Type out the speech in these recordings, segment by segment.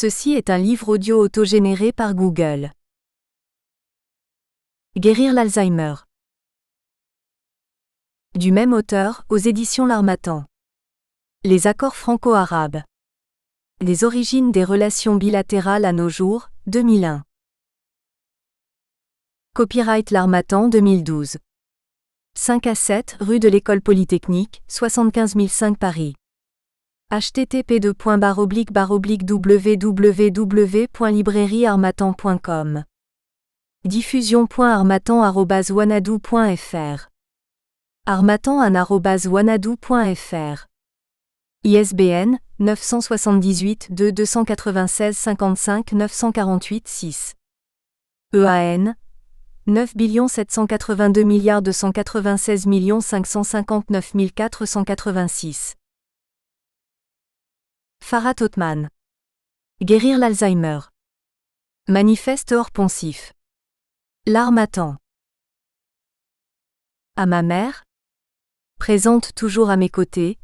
Ceci est un livre audio autogénéré par Google. Guérir l'Alzheimer. Du même auteur, aux éditions L'Harmattan. Les accords franco-arabes. Les origines des relations bilatérales à nos jours, 2001. Copyright L'Harmattan 2012. 5 à 7 rue de l'École Polytechnique, 75 005 Paris. http://www.librairieharmattan.com. Diffusion.harmattan@wanadoo.fr. harmattan@wanadoo.fr. ISBN 978 2 296 55 948 6. EAN 9 782 296 559 486. Farhat Othman. Guérir l'Alzheimer. Manifeste hors poncif. L'Harmattan. À ma mère, présente toujours à mes côtés,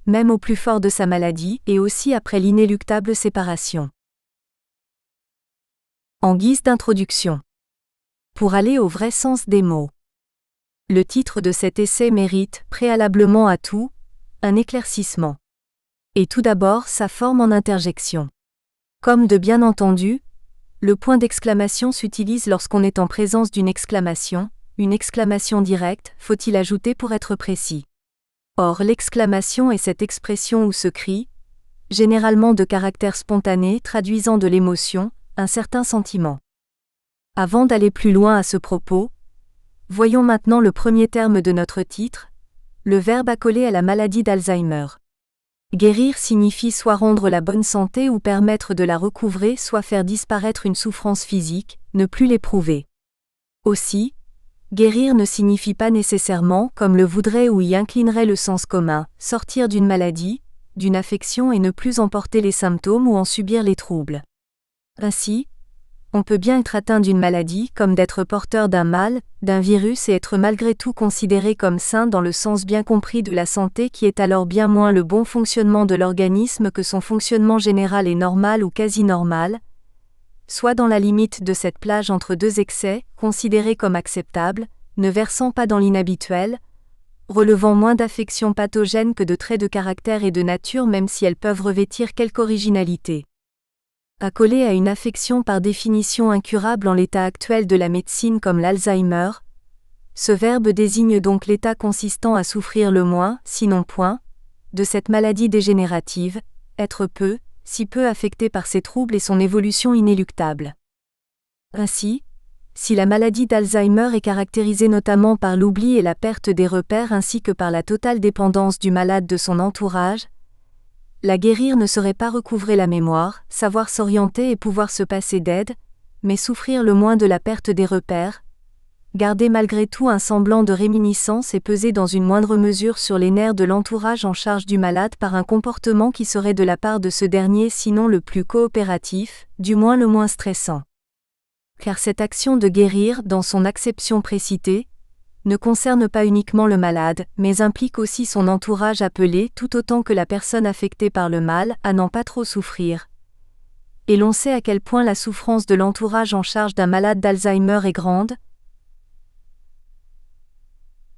même au plus fort de sa maladie et aussi après l'inéluctable séparation. En guise d'introduction. Pour aller au vrai sens des mots. Le titre de cet essai mérite, préalablement à tout, un éclaircissement. Et tout d'abord sa forme en interjection. Comme de bien entendu, le point d'exclamation s'utilise lorsqu'on est en présence d'une exclamation directe, faut-il ajouter pour être précis. Or l'exclamation est cette expression ou ce cri, généralement de caractère spontané traduisant de l'émotion, un certain sentiment. Avant d'aller plus loin à ce propos, voyons maintenant le premier terme de notre titre, le verbe accolé à la maladie d'Alzheimer. Guérir signifie soit rendre la bonne santé ou permettre de la recouvrer, soit faire disparaître une souffrance physique, ne plus l'éprouver. Aussi, guérir ne signifie pas nécessairement, comme le voudrait ou y inclinerait le sens commun, sortir d'une maladie, d'une affection et ne plus en porter les symptômes ou en subir les troubles. Ainsi, on peut bien être atteint d'une maladie comme d'être porteur d'un mal, d'un virus et être malgré tout considéré comme sain dans le sens bien compris de la santé qui est alors bien moins le bon fonctionnement de l'organisme que son fonctionnement général est normal ou quasi normal, soit dans la limite de cette plage entre deux excès, considérés comme acceptables, ne versant pas dans l'inhabituel, relevant moins d'affections pathogènes que de traits de caractère et de nature même si elles peuvent revêtir quelque originalité. Accolé à une affection par définition incurable en l'état actuel de la médecine comme l'Alzheimer, ce verbe désigne donc l'état consistant à souffrir le moins, sinon point, de cette maladie dégénérative, être peu, si peu affecté par ses troubles et son évolution inéluctable. Ainsi, si la maladie d'Alzheimer est caractérisée notamment par l'oubli et la perte des repères ainsi que par la totale dépendance du malade de son entourage, la guérir ne serait pas recouvrer la mémoire, savoir s'orienter et pouvoir se passer d'aide, mais souffrir le moins de la perte des repères, garder malgré tout un semblant de réminiscence et peser dans une moindre mesure sur les nerfs de l'entourage en charge du malade par un comportement qui serait de la part de ce dernier sinon le plus coopératif, du moins le moins stressant. Car cette action de guérir, dans son acception précitée, ne concerne pas uniquement le malade, mais implique aussi son entourage appelé, tout autant que la personne affectée par le mal, à n'en pas trop souffrir. Et l'on sait à quel point la souffrance de l'entourage en charge d'un malade d'Alzheimer est grande,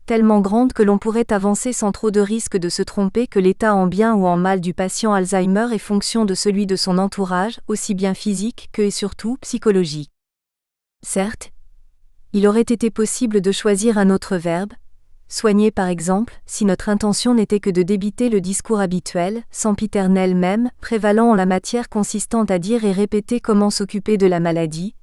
tellement grande que l'on pourrait avancer sans trop de risque de se tromper que l'état en bien ou en mal du patient Alzheimer est fonction de celui de son entourage, aussi bien physique que et surtout psychologique. Certes, il aurait été possible de choisir un autre verbe, soigner par exemple, si notre intention n'était que de débiter le discours habituel, sempiternel même, prévalant en la matière consistant à dire et répéter comment s'occuper de la maladie,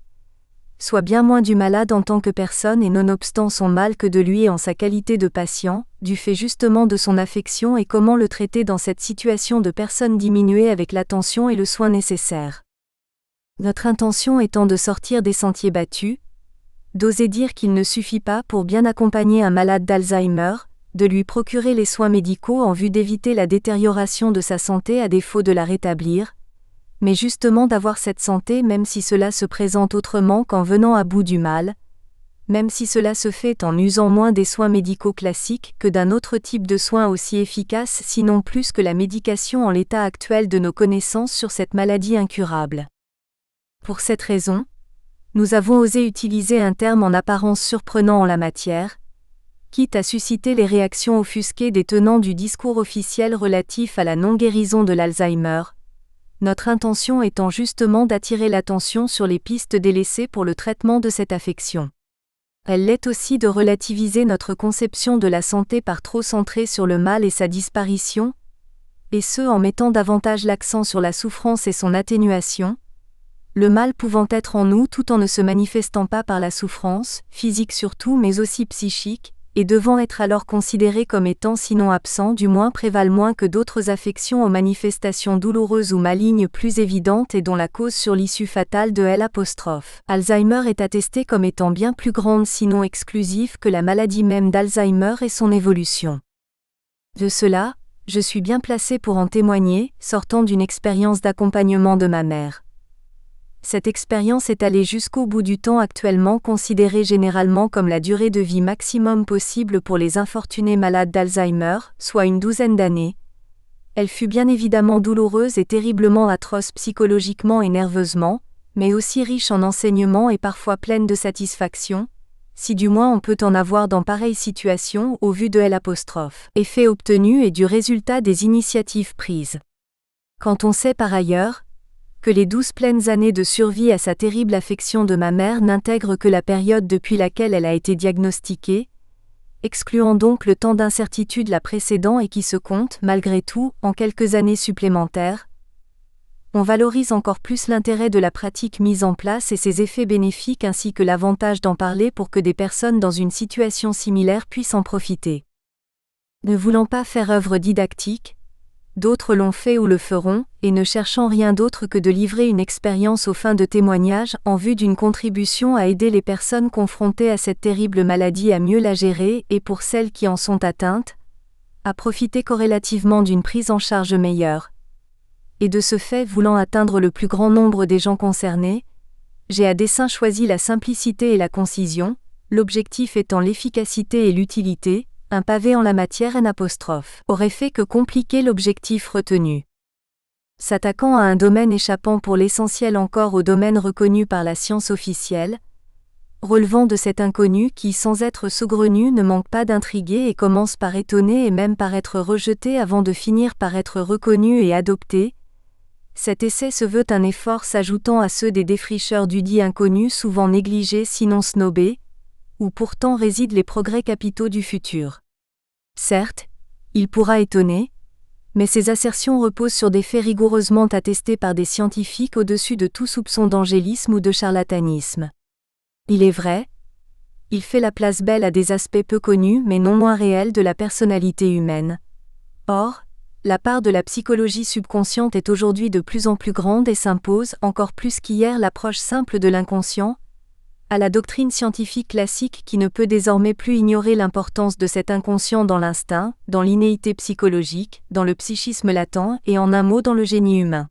soit bien moins du malade en tant que personne et nonobstant son mal que de lui en sa qualité de patient, du fait justement de son affection et comment le traiter dans cette situation de personne diminuée avec l'attention et le soin nécessaires. Notre intention étant de sortir des sentiers battus, d'oser dire qu'il ne suffit pas pour bien accompagner un malade d'Alzheimer, de lui procurer les soins médicaux en vue d'éviter la détérioration de sa santé à défaut de la rétablir, mais justement d'avoir cette santé même si cela se présente autrement qu'en venant à bout du mal, même si cela se fait en usant moins des soins médicaux classiques que d'un autre type de soins aussi efficace sinon plus que la médication en l'état actuel de nos connaissances sur cette maladie incurable. Pour cette raison, nous avons osé utiliser un terme en apparence surprenant en la matière, quitte à susciter les réactions offusquées des tenants du discours officiel relatif à la non-guérison de l'Alzheimer, notre intention étant justement d'attirer l'attention sur les pistes délaissées pour le traitement de cette affection. Elle l'est aussi de relativiser notre conception de la santé par trop centrée sur le mal et sa disparition, et ce en mettant davantage l'accent sur la souffrance et son atténuation, le mal pouvant être en nous tout en ne se manifestant pas par la souffrance, physique surtout mais aussi psychique, et devant être alors considéré comme étant sinon absent du moins prévalent moins que d'autres affections aux manifestations douloureuses ou malignes plus évidentes et dont la cause sur l'issue fatale de L'. Alzheimer est attestée comme étant bien plus grande sinon exclusive que la maladie même d'Alzheimer et son évolution. De cela, je suis bien placé pour en témoigner, sortant d'une expérience d'accompagnement de ma mère. Cette expérience est allée jusqu'au bout du temps actuellement considéré généralement comme la durée de vie maximum possible pour les infortunés malades d'Alzheimer, soit une 12aine d'années. Elle fut bien évidemment douloureuse et terriblement atroce psychologiquement et nerveusement, mais aussi riche en enseignements et parfois pleine de satisfaction, si du moins on peut en avoir dans pareille situation au vu de L'. Effet obtenu et du résultat des initiatives prises. Quand on sait par ailleurs que les 12 pleines années de survie à sa terrible affection de ma mère n'intègrent que la période depuis laquelle elle a été diagnostiquée, excluant donc le temps d'incertitude la précédant et qui se compte, malgré tout, en quelques années supplémentaires, on valorise encore plus l'intérêt de la pratique mise en place et ses effets bénéfiques ainsi que l'avantage d'en parler pour que des personnes dans une situation similaire puissent en profiter. Ne voulant pas faire œuvre didactique, d'autres l'ont fait ou le feront, et ne cherchant rien d'autre que de livrer une expérience aux fins de témoignage en vue d'une contribution à aider les personnes confrontées à cette terrible maladie à mieux la gérer et pour celles qui en sont atteintes, à profiter corrélativement d'une prise en charge meilleure. Et de ce fait voulant atteindre le plus grand nombre des gens concernés, j'ai à dessein choisi la simplicité et la concision, l'objectif étant l'efficacité et l'utilité. Un pavé en la matière N' aurait fait que compliquer l'objectif retenu. S'attaquant à un domaine échappant pour l'essentiel encore au domaine reconnu par la science officielle, relevant de cet inconnu qui sans être saugrenu ne manque pas d'intriguer et commence par étonner et même par être rejeté avant de finir par être reconnu et adopté, cet essai se veut un effort s'ajoutant à ceux des défricheurs dudit inconnu souvent négligés sinon snobés, où pourtant résident les progrès capitaux du futur. Certes, il pourra étonner, mais ces assertions reposent sur des faits rigoureusement attestés par des scientifiques au-dessus de tout soupçon d'angélisme ou de charlatanisme. Il est vrai, il fait la place belle à des aspects peu connus mais non moins réels de la personnalité humaine. Or, la part de la psychologie subconsciente est aujourd'hui de plus en plus grande et s'impose encore plus qu'hier l'approche simple de l'inconscient, à la doctrine scientifique classique qui ne peut désormais plus ignorer l'importance de cet inconscient dans l'instinct, dans l'innéité psychologique, dans le psychisme latent et en un mot dans le génie humain.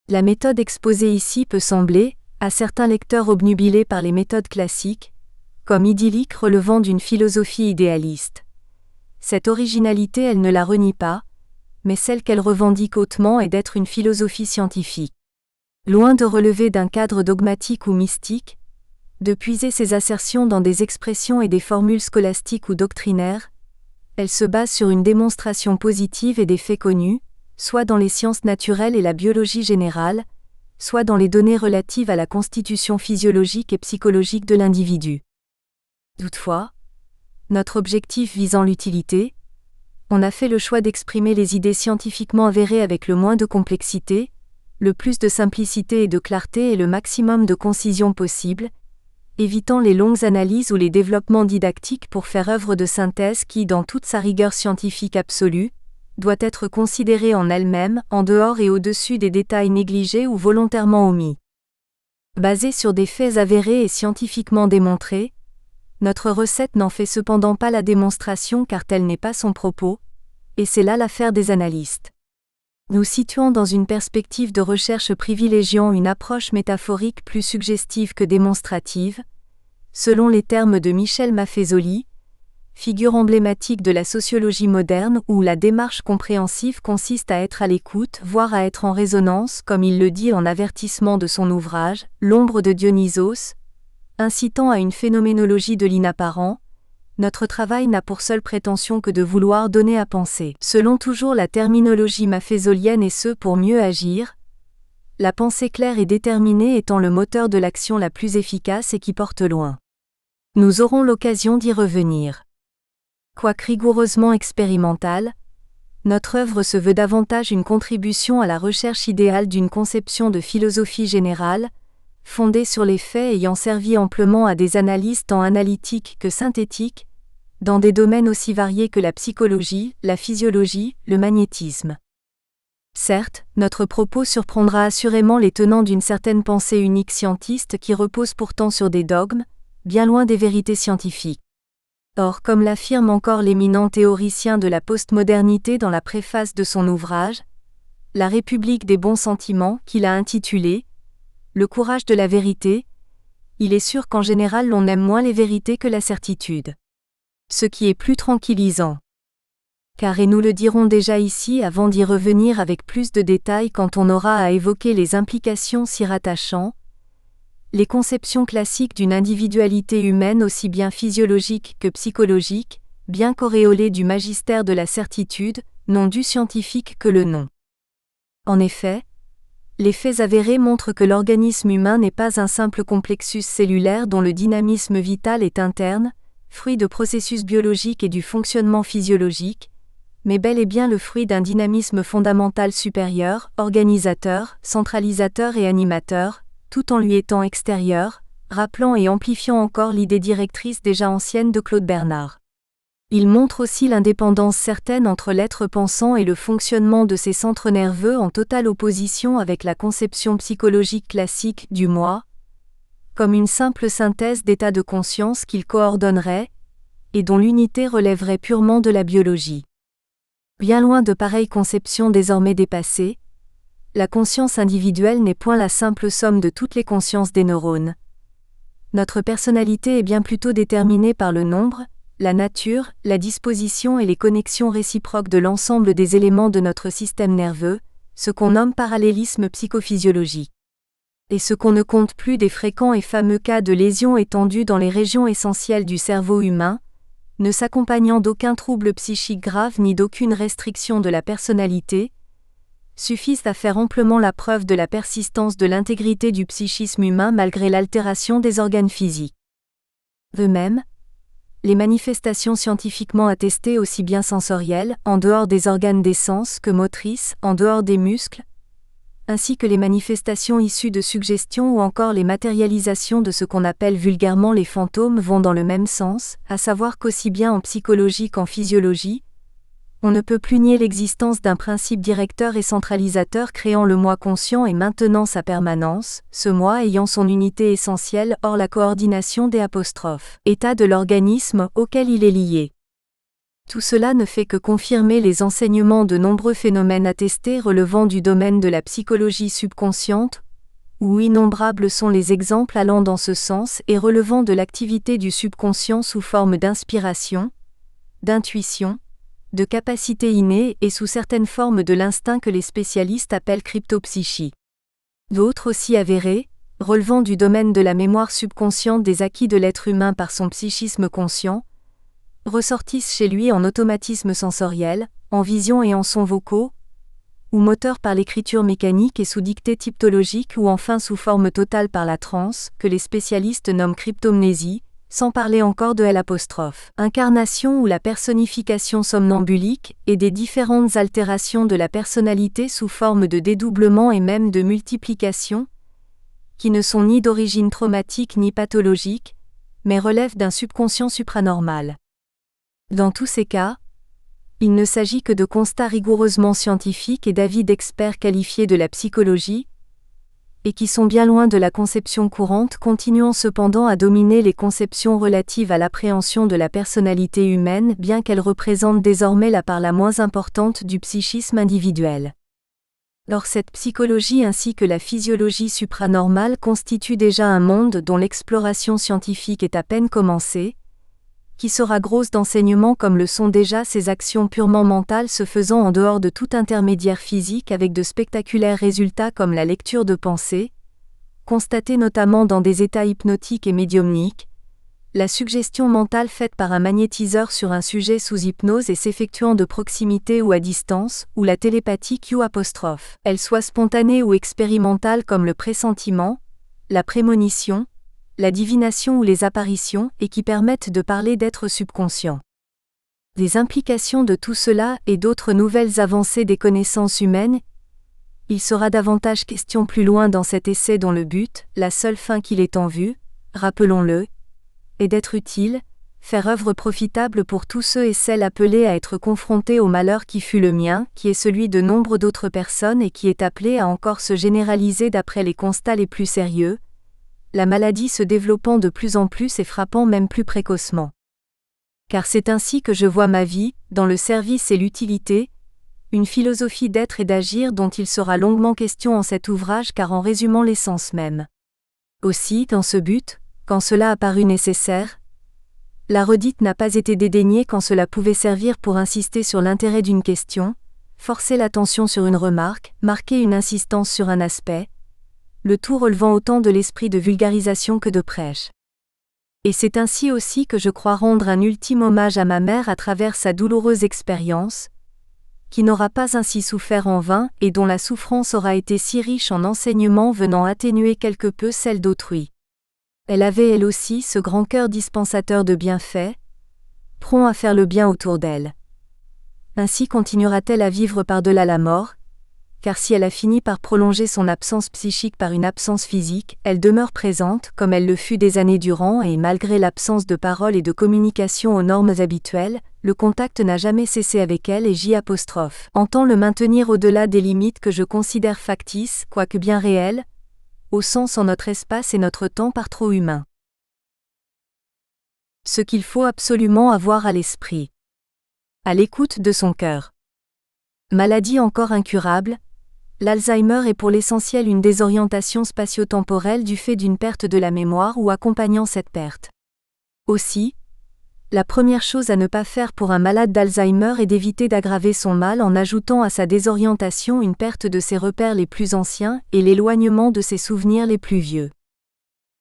La méthode exposée ici peut sembler, à certains lecteurs obnubilés par les méthodes classiques, comme idyllique relevant d'une philosophie idéaliste. Cette originalité elle ne la renie pas, mais celle qu'elle revendique hautement est d'être une philosophie scientifique. Loin de relever d'un cadre dogmatique ou mystique, de puiser ses assertions dans des expressions et des formules scolastiques ou doctrinaires, elle se base sur une démonstration positive et des faits connus, soit dans les sciences naturelles et la biologie générale, soit dans les données relatives à la constitution physiologique et psychologique de l'individu. Toutefois, notre objectif visant l'utilité, on a fait le choix d'exprimer les idées scientifiquement avérées avec le moins de complexité, le plus de simplicité et de clarté et le maximum de concision possible, évitant les longues analyses ou les développements didactiques pour faire œuvre de synthèse qui, dans toute sa rigueur scientifique absolue, doit être considérée en elle-même, en dehors et au-dessus des détails négligés ou volontairement omis. Basée sur des faits avérés et scientifiquement démontrés, notre recette n'en fait cependant pas la démonstration car tel n'est pas son propos, et c'est là l'affaire des analystes. Nous situons dans une perspective de recherche privilégiant une approche métaphorique plus suggestive que démonstrative, selon les termes de Michel Maffezoli, figure emblématique de la sociologie moderne où la démarche compréhensive consiste à être à l'écoute, voire à être en résonance, comme il le dit en avertissement de son ouvrage, L'ombre de Dionysos, incitant à une phénoménologie de l'inapparent. Notre travail n'a pour seule prétention que de vouloir donner à penser, selon toujours la terminologie maffezolienne et ce pour mieux agir, la pensée claire et déterminée étant le moteur de l'action la plus efficace et qui porte loin. Nous aurons l'occasion d'y revenir. Quoique rigoureusement expérimentale, notre œuvre se veut davantage une contribution à la recherche idéale d'une conception de philosophie générale, fondée sur les faits ayant servi amplement à des analyses tant analytiques que synthétiques, dans des domaines aussi variés que la psychologie, la physiologie, le magnétisme. Certes, notre propos surprendra assurément les tenants d'une certaine pensée unique scientiste qui repose pourtant sur des dogmes, bien loin des vérités scientifiques. Or, comme l'affirme encore l'éminent théoricien de la postmodernité dans la préface de son ouvrage, La République des bons sentiments, qu'il a intitulé Le courage de la vérité, il est sûr qu'en général l'on aime moins les vérités que la certitude. Ce qui est plus tranquillisant. Car et nous le dirons déjà ici avant d'y revenir avec plus de détails quand on aura à évoquer les implications s'y rattachant, les conceptions classiques d'une individualité humaine aussi bien physiologique que psychologique, bien qu'auréolées du magistère de la certitude, n'ont du scientifique que le nom. En effet, les faits avérés montrent que l'organisme humain n'est pas un simple complexus cellulaire dont le dynamisme vital est interne, fruit de processus biologiques et du fonctionnement physiologique, mais bel et bien le fruit d'un dynamisme fondamental supérieur, organisateur, centralisateur et animateur, tout en lui étant extérieur, rappelant et amplifiant encore l'idée directrice déjà ancienne de Claude Bernard. Il montre aussi l'indépendance certaine entre l'être pensant et le fonctionnement de ses centres nerveux en totale opposition avec la conception psychologique classique du moi, comme une simple synthèse d'états de conscience qu'il coordonnerait, et dont l'unité relèverait purement de la biologie. Bien loin de pareilles conceptions désormais dépassées, la conscience individuelle n'est point la simple somme de toutes les consciences des neurones. Notre personnalité est bien plutôt déterminée par le nombre, la nature, la disposition et les connexions réciproques de l'ensemble des éléments de notre système nerveux, ce qu'on nomme parallélisme psychophysiologique. Et ce qu'on ne compte plus des fréquents et fameux cas de lésions étendues dans les régions essentielles du cerveau humain, ne s'accompagnant d'aucun trouble psychique grave ni d'aucune restriction de la personnalité, suffisent à faire amplement la preuve de la persistance de l'intégrité du psychisme humain malgré l'altération des organes physiques. De même, les manifestations scientifiquement attestées aussi bien sensorielles, en dehors des organes des sens que motrices, en dehors des muscles, ainsi que les manifestations issues de suggestions ou encore les matérialisations de ce qu'on appelle vulgairement les fantômes vont dans le même sens, à savoir qu'aussi bien en psychologie qu'en physiologie, on ne peut plus nier l'existence d'un principe directeur et centralisateur créant le moi conscient et maintenant sa permanence, ce moi ayant son unité essentielle hors la coordination des états de l'organisme auquel il est lié. Tout cela ne fait que confirmer les enseignements de nombreux phénomènes attestés relevant du domaine de la psychologie subconsciente, où innombrables sont les exemples allant dans ce sens et relevant de l'activité du subconscient sous forme d'inspiration, d'intuition, de capacité innée et sous certaines formes de l'instinct que les spécialistes appellent cryptopsychie. D'autres aussi avérés, relevant du domaine de la mémoire subconsciente des acquis de l'être humain par son psychisme conscient, ressortissent chez lui en automatisme sensoriel, en vision et en sons vocaux, ou moteur par l'écriture mécanique et sous dictée typtologique ou enfin sous forme totale par la transe, que les spécialistes nomment cryptomnésie, sans parler encore de incarnation ou la personnification somnambulique et des différentes altérations de la personnalité sous forme de dédoublement et même de multiplication, qui ne sont ni d'origine traumatique ni pathologique, mais relèvent d'un subconscient supranormal. Dans tous ces cas, il ne s'agit que de constats rigoureusement scientifiques et d'avis d'experts qualifiés de la psychologie, et qui sont bien loin de la conception courante, continuant cependant à dominer les conceptions relatives à l'appréhension de la personnalité humaine, bien qu'elles représentent désormais la part la moins importante du psychisme individuel. Or cette psychologie ainsi que la physiologie supranormale constituent déjà un monde dont l'exploration scientifique est à peine commencée, qui sera grosse d'enseignements comme le sont déjà ces actions purement mentales se faisant en dehors de tout intermédiaire physique avec de spectaculaires résultats comme la lecture de pensées, constatée notamment dans des états hypnotiques et médiumniques, la suggestion mentale faite par un magnétiseur sur un sujet sous hypnose et s'effectuant de proximité ou à distance, ou la télépathie Q', elle soit spontanée ou expérimentale comme le pressentiment, la prémonition, la divination ou les apparitions et qui permettent de parler d'êtres subconscients. Des implications de tout cela et d'autres nouvelles avancées des connaissances humaines, il sera davantage question plus loin dans cet essai dont le but, la seule fin qu'il est en vue, rappelons-le, et d'être utile, faire œuvre profitable pour tous ceux et celles appelés à être confrontés au malheur qui fut le mien, qui est celui de nombre d'autres personnes et qui est appelé à encore se généraliser d'après les constats les plus sérieux, la maladie se développant de plus en plus et frappant même plus précocement. Car c'est ainsi que je vois ma vie, dans le service et l'utilité, une philosophie d'être et d'agir dont il sera longuement question en cet ouvrage car en résumant l'essence même. Aussi, dans ce but, quand cela a paru nécessaire, la redite n'a pas été dédaignée quand cela pouvait servir pour insister sur l'intérêt d'une question, forcer l'attention sur une remarque, marquer une insistance sur un aspect, le tout relevant autant de l'esprit de vulgarisation que de prêche. Et c'est ainsi aussi que je crois rendre un ultime hommage à ma mère à travers sa douloureuse expérience, qui n'aura pas ainsi souffert en vain et dont la souffrance aura été si riche en enseignements venant atténuer quelque peu celle d'autrui. Elle avait elle aussi ce grand cœur dispensateur de bienfaits, prompt à faire le bien autour d'elle. Ainsi continuera-t-elle à vivre par-delà la mort, car si elle a fini par prolonger son absence psychique par une absence physique, elle demeure présente comme elle le fut des années durant et malgré l'absence de parole et de communication aux normes habituelles, le contact n'a jamais cessé avec elle et entend le maintenir au-delà des limites que je considère factices, quoique bien réelles, au sens en notre espace et notre temps par trop humain. Ce qu'il faut absolument avoir à l'esprit. À l'écoute de son cœur. Maladie encore incurable, l'Alzheimer est pour l'essentiel une désorientation spatio-temporelle du fait d'une perte de la mémoire ou accompagnant cette perte. Aussi, la première chose à ne pas faire pour un malade d'Alzheimer est d'éviter d'aggraver son mal en ajoutant à sa désorientation une perte de ses repères les plus anciens et l'éloignement de ses souvenirs les plus vieux.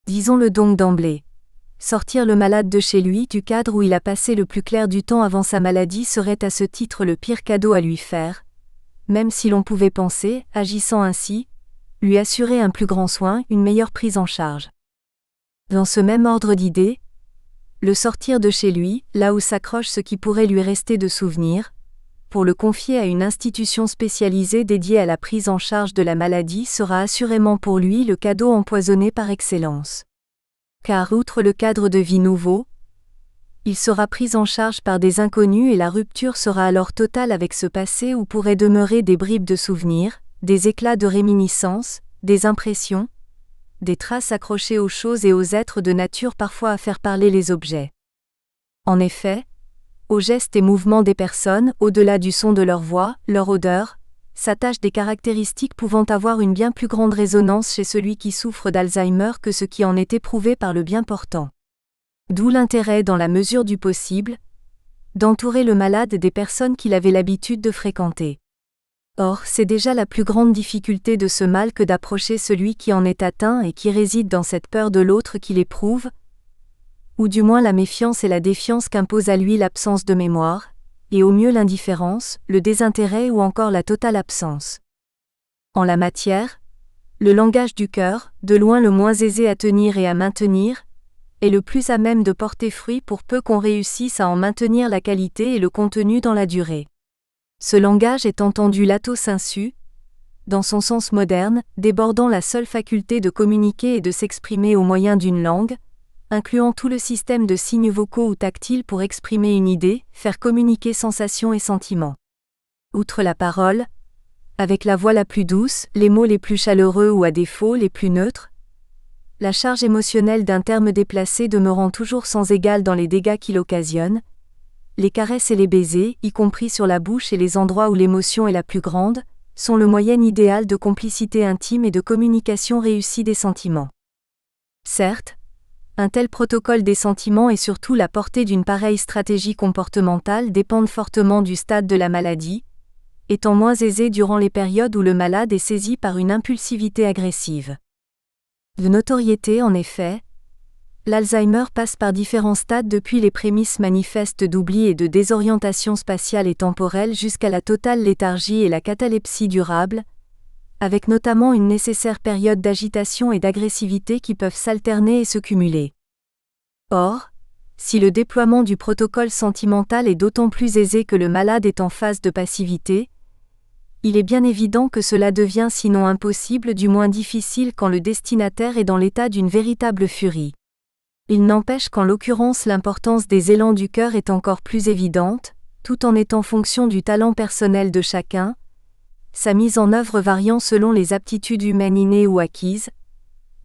Disons-le donc d'emblée. Sortir le malade de chez lui du cadre où il a passé le plus clair du temps avant sa maladie serait à ce titre le pire cadeau à lui faire, même si l'on pouvait penser, agissant ainsi, lui assurer un plus grand soin, une meilleure prise en charge. Dans ce même ordre d'idées, le sortir de chez lui, là où s'accroche ce qui pourrait lui rester de souvenirs, pour le confier à une institution spécialisée dédiée à la prise en charge de la maladie sera assurément pour lui le cadeau empoisonné par excellence. Car outre le cadre de vie nouveau, il sera pris en charge par des inconnus et la rupture sera alors totale avec ce passé où pourraient demeurer des bribes de souvenirs, des éclats de réminiscences, des impressions, des traces accrochées aux choses et aux êtres de nature parfois à faire parler les objets. En effet, aux gestes et mouvements des personnes, au-delà du son de leur voix, leur odeur, s'attachent des caractéristiques pouvant avoir une bien plus grande résonance chez celui qui souffre d'Alzheimer que ce qui en est éprouvé par le bien portant. D'où l'intérêt, dans la mesure du possible, d'entourer le malade des personnes qu'il avait l'habitude de fréquenter. Or, c'est déjà la plus grande difficulté de ce mal que d'approcher celui qui en est atteint et qui réside dans cette peur de l'autre qu'il éprouve, ou du moins la méfiance et la défiance qu'impose à lui l'absence de mémoire, et au mieux l'indifférence, le désintérêt ou encore la totale absence. En la matière, le langage du cœur, de loin le moins aisé à tenir et à maintenir, est le plus à même de porter fruit pour peu qu'on réussisse à en maintenir la qualité et le contenu dans la durée. Ce langage est entendu lato sensu, dans son sens moderne, débordant la seule faculté de communiquer et de s'exprimer au moyen d'une langue, incluant tout le système de signes vocaux ou tactiles pour exprimer une idée, faire communiquer sensations et sentiments. Outre la parole, avec la voix la plus douce, les mots les plus chaleureux ou à défaut les plus neutres, la charge émotionnelle d'un terme déplacé demeurant toujours sans égal dans les dégâts qu'il occasionne, les caresses et les baisers, y compris sur la bouche et les endroits où l'émotion est la plus grande, sont le moyen idéal de complicité intime et de communication réussie des sentiments. Certes, un tel protocole des sentiments et surtout la portée d'une pareille stratégie comportementale dépendent fortement du stade de la maladie, étant moins aisés durant les périodes où le malade est saisi par une impulsivité agressive. De notoriété en effet, l'Alzheimer passe par différents stades depuis les prémices manifestes d'oubli et de désorientation spatiale et temporelle jusqu'à la totale léthargie et la catalepsie durable, avec notamment une nécessaire période d'agitation et d'agressivité qui peuvent s'alterner et se cumuler. Or, si le déploiement du protocole sentimental est d'autant plus aisé que le malade est en phase de passivité, il est bien évident que cela devient sinon impossible du moins difficile quand le destinataire est dans l'état d'une véritable furie. Il n'empêche qu'en l'occurrence l'importance des élans du cœur est encore plus évidente, tout en étant fonction du talent personnel de chacun, sa mise en œuvre variant selon les aptitudes humaines innées ou acquises,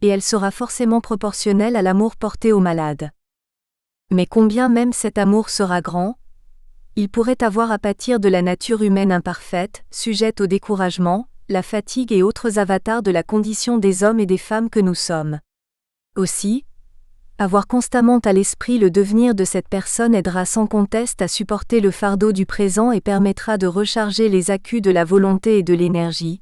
et elle sera forcément proportionnelle à l'amour porté au malade. Mais combien même cet amour sera grand, il pourrait avoir à pâtir de la nature humaine imparfaite, sujette au découragement, la fatigue et autres avatars de la condition des hommes et des femmes que nous sommes. Aussi, avoir constamment à l'esprit le devenir de cette personne aidera sans conteste à supporter le fardeau du présent et permettra de recharger les accus de la volonté et de l'énergie.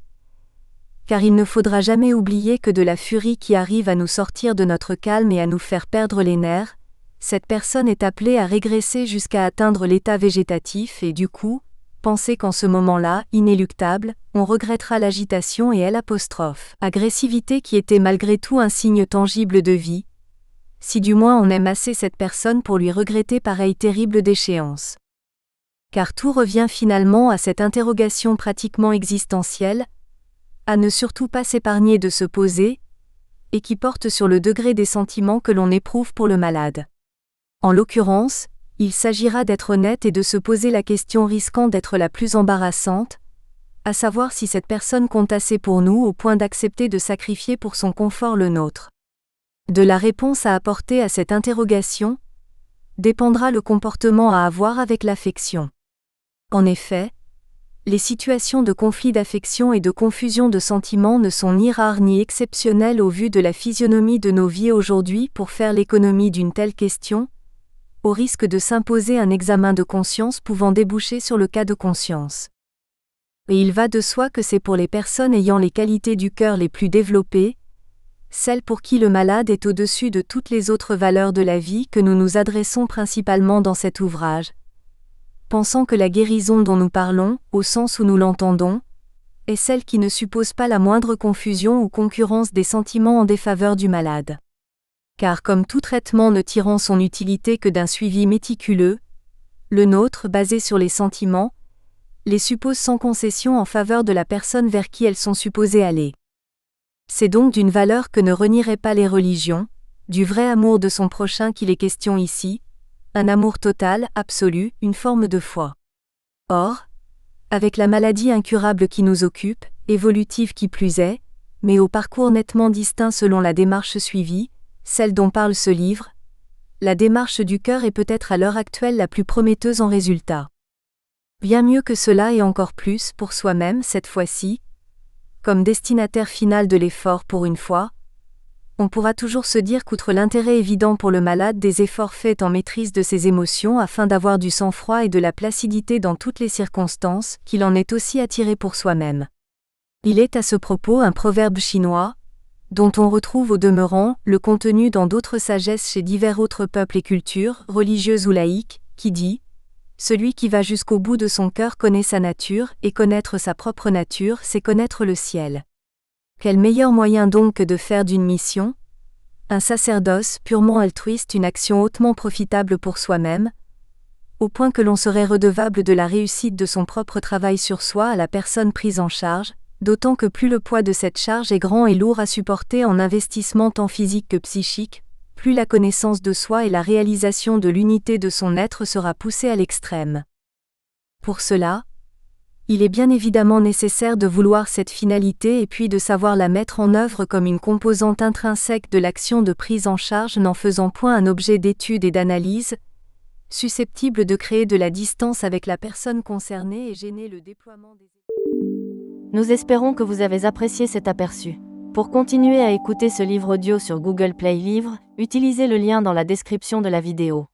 Car il ne faudra jamais oublier que de la furie qui arrive à nous sortir de notre calme et à nous faire perdre les nerfs, cette personne est appelée à régresser jusqu'à atteindre l'état végétatif et du coup, pensez qu'en ce moment-là, inéluctable, on regrettera l'agitation et agressivité qui était malgré tout un signe tangible de vie, si du moins on aime assez cette personne pour lui regretter pareille terrible déchéance. Car tout revient finalement à cette interrogation pratiquement existentielle, à ne surtout pas s'épargner de se poser, et qui porte sur le degré des sentiments que l'on éprouve pour le malade. En l'occurrence, il s'agira d'être honnête et de se poser la question risquant d'être la plus embarrassante, à savoir si cette personne compte assez pour nous au point d'accepter de sacrifier pour son confort le nôtre. De la réponse à apporter à cette interrogation, dépendra le comportement à avoir avec l'affection. En effet, les situations de conflit d'affection et de confusion de sentiments ne sont ni rares ni exceptionnelles au vu de la physionomie de nos vies aujourd'hui pour faire l'économie d'une telle question, au risque de s'imposer un examen de conscience pouvant déboucher sur le cas de conscience. Et il va de soi que c'est pour les personnes ayant les qualités du cœur les plus développées, celles pour qui le malade est au-dessus de toutes les autres valeurs de la vie que nous nous adressons principalement dans cet ouvrage, pensant que la guérison dont nous parlons, au sens où nous l'entendons, est celle qui ne suppose pas la moindre confusion ou concurrence des sentiments en défaveur du malade. Car comme tout traitement ne tirant son utilité que d'un suivi méticuleux, le nôtre, basé sur les sentiments, les suppose sans concession en faveur de la personne vers qui elles sont supposées aller. C'est donc d'une valeur que ne renieraient pas les religions, du vrai amour de son prochain qu'il est question ici, un amour total, absolu, une forme de foi. Or, avec la maladie incurable qui nous occupe, évolutive qui plus est, mais au parcours nettement distinct selon la démarche suivie, celle dont parle ce livre, la démarche du cœur est peut-être à l'heure actuelle la plus prometteuse en résultat. Bien mieux que cela et encore plus pour soi-même cette fois-ci, comme destinataire final de l'effort pour une fois, on pourra toujours se dire qu'outre l'intérêt évident pour le malade des efforts faits en maîtrise de ses émotions afin d'avoir du sang-froid et de la placidité dans toutes les circonstances, qu'il en est aussi attiré pour soi-même. Il est à ce propos un proverbe chinois, dont on retrouve au demeurant le contenu dans d'autres sagesses chez divers autres peuples et cultures, religieuses ou laïques, qui dit « Celui qui va jusqu'au bout de son cœur connaît sa nature, et connaître sa propre nature, c'est connaître le ciel. » Quel meilleur moyen donc que de faire d'une mission, un sacerdoce purement altruiste une action hautement profitable pour soi-même, au point que l'on serait redevable de la réussite de son propre travail sur soi à la personne prise en charge, d'autant que plus le poids de cette charge est grand et lourd à supporter en investissement tant physique que psychique, plus la connaissance de soi et la réalisation de l'unité de son être sera poussée à l'extrême. Pour cela, il est bien évidemment nécessaire de vouloir cette finalité et puis de savoir la mettre en œuvre comme une composante intrinsèque de l'action de prise en charge n'en faisant point un objet d'étude et d'analyse, susceptible de créer de la distance avec la personne concernée et gêner le déploiement des... Nous espérons que vous avez apprécié cet aperçu. Pour continuer à écouter ce livre audio sur Google Play Livres, utilisez le lien dans la description de la vidéo.